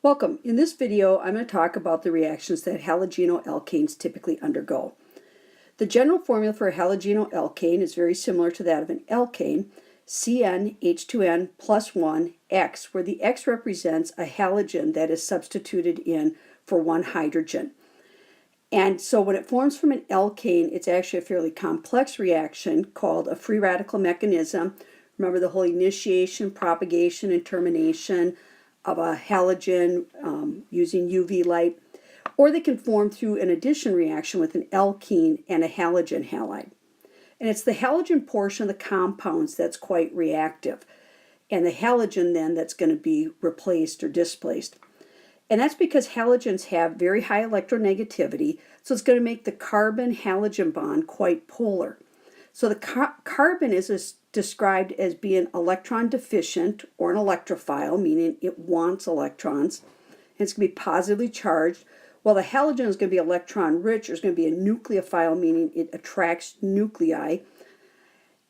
Welcome. In this video, I'm going to talk about the reactions that halogenoalkanes typically undergo. The general formula for a halogenoalkane is very similar to that of an alkane, CnH2n plus 1 X, where the X represents a halogen that is substituted in for one hydrogen. And so when it forms from an alkane, it's actually a fairly complex reaction called a free radical mechanism. Remember the whole initiation, propagation, and termination of a halogen using UV light, or they can form through an addition reaction with an alkene and a halogen halide. And it's the halogen portion of the compounds that's quite reactive, and the halogen then that's going to be replaced or displaced. And that's because halogens have very high electronegativity, so it's going to make the carbon-halogen bond quite polar. So the carbon is described as being electron deficient or an electrophile, meaning it wants electrons, and it's going to be positively charged, while the halogen is going to be electron rich, or it's going to be a nucleophile, meaning it attracts nuclei,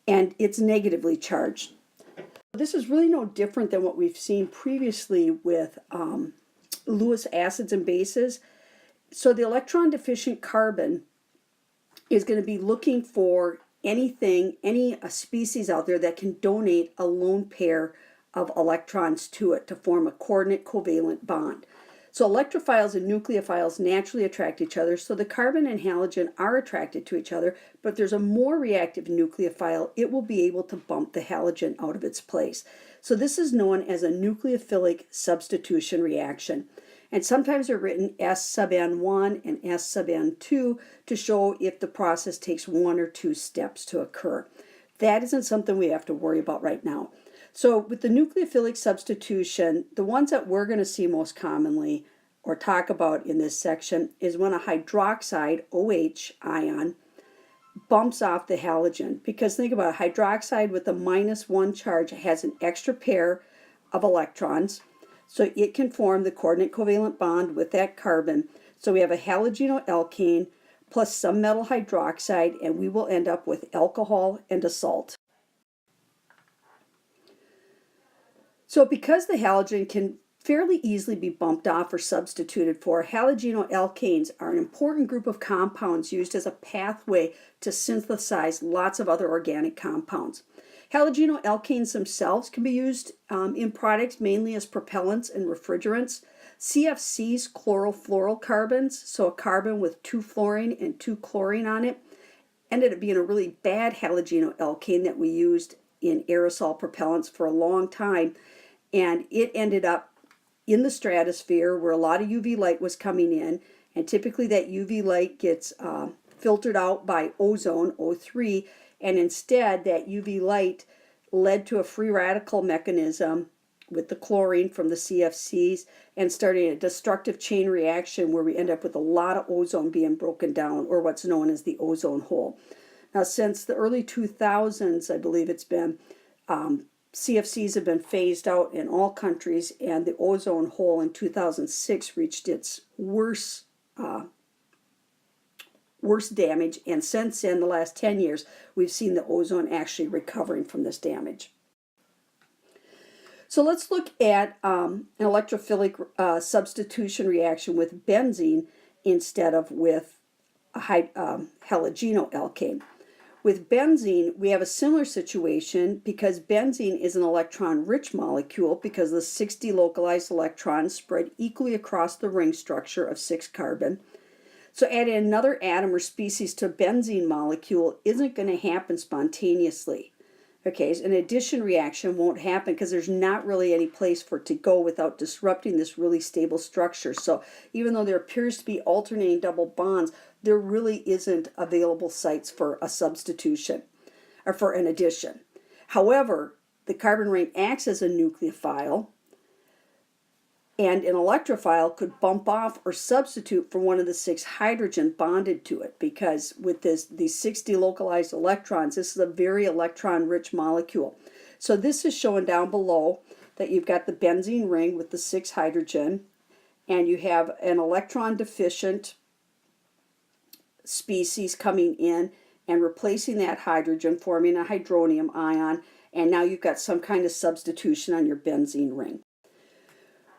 and it's negatively charged. This is really no different than what we've seen previously with Lewis acids and bases. So the electron deficient carbon is going to be looking for any species out there that can donate a lone pair of electrons to it to form a coordinate covalent bond. So electrophiles and nucleophiles naturally attract each other, so the carbon and halogen are attracted to each other, but there's a more reactive nucleophile. It will be able to bump the halogen out of its place. So this is known as a nucleophilic substitution reaction. And sometimes they're written S sub N1 and S sub N2 to show if the process takes one or two steps to occur. That isn't something we have to worry about right now. So with the nucleophilic substitution, the ones that we're going to see most commonly or talk about in this section is when a hydroxide, OH ion, bumps off the halogen. Because think about it, hydroxide with a -1 charge has an extra pair of electrons. So it can form the coordinate covalent bond with that carbon. So we have a halogenoalkane plus some metal hydroxide, and we will end up with alcohol and a salt. So because the halogen can fairly easily be bumped off or substituted for, halogenoalkanes are an important group of compounds used as a pathway to synthesize lots of other organic compounds. Halogenoalkanes themselves can be used in products mainly as propellants and refrigerants. CFCs, chlorofluorocarbons, so a carbon with 2 fluorine and 2 chlorine on it, ended up being a really bad halogenoalkane that we used in aerosol propellants for a long time, and it ended up in the stratosphere where a lot of UV light was coming in, and typically that UV light gets filtered out by ozone, O3, and instead that UV light led to a free radical mechanism with the chlorine from the CFCs and starting a destructive chain reaction where we end up with a lot of ozone being broken down, or what's known as the ozone hole. Now, since the early 2000s, I believe it's been, CFCs have been phased out in all countries, and the ozone hole in 2006 reached its worst damage, and since then, the last 10 years, we've seen the ozone actually recovering from this damage. So let's look at an electrophilic substitution reaction with benzene instead of with a halogenoalkane. With benzene, we have a similar situation because benzene is an electron-rich molecule because the 6 delocalized electrons spread equally across the ring structure of 6 carbon. So adding another atom or species to a benzene molecule isn't going to happen spontaneously. Okay, so an addition reaction won't happen because there's not really any place for it to go without disrupting this really stable structure. So even though there appears to be alternating double bonds, there really isn't available sites for a substitution or for an addition. However, the carbon ring acts as a nucleophile, and an electrophile could bump off or substitute for one of the 6 hydrogen bonded to it, because with these 6 delocalized electrons, this is a very electron-rich molecule. So this is showing down below that you've got the benzene ring with the 6 hydrogen, and you have an electron-deficient species coming in and replacing that hydrogen, forming a hydronium ion, and now you've got some kind of substitution on your benzene ring.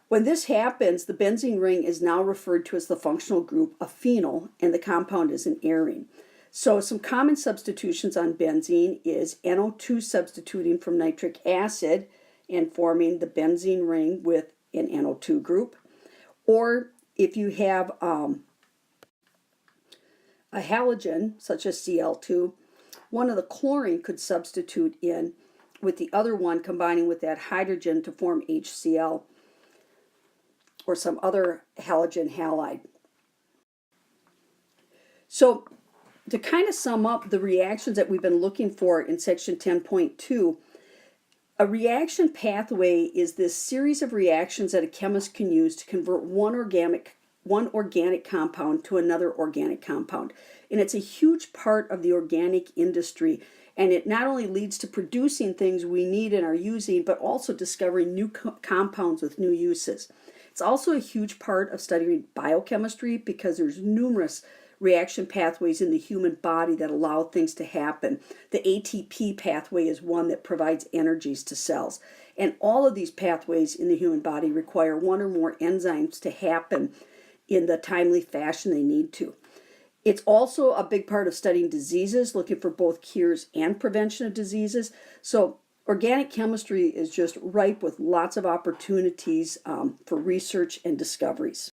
When this happens, the benzene ring is now referred to as the functional group a phenyl, and the compound is an arene. So some common substitutions on benzene is NO2 substituting from nitric acid and forming the benzene ring with an NO2 group. Or if you have a halogen, such as Cl2, one of the chlorine could substitute in with the other one, combining with that hydrogen to form HCl or some other halogen halide. So to kind of sum up the reactions that we've been looking for in section 10.2, a reaction pathway is this series of reactions that a chemist can use to convert one organic compound to another organic compound. And it's a huge part of the organic industry, and it not only leads to producing things we need and are using, but also discovering new compounds with new uses. It's also a huge part of studying biochemistry because there's numerous reaction pathways in the human body that allow things to happen. The ATP pathway is one that provides energies to cells. And all of these pathways in the human body require one or more enzymes to happen in the timely fashion they need to. It's also a big part of studying diseases, looking for both cures and prevention of diseases. So organic chemistry is just ripe with lots of opportunities for research and discoveries.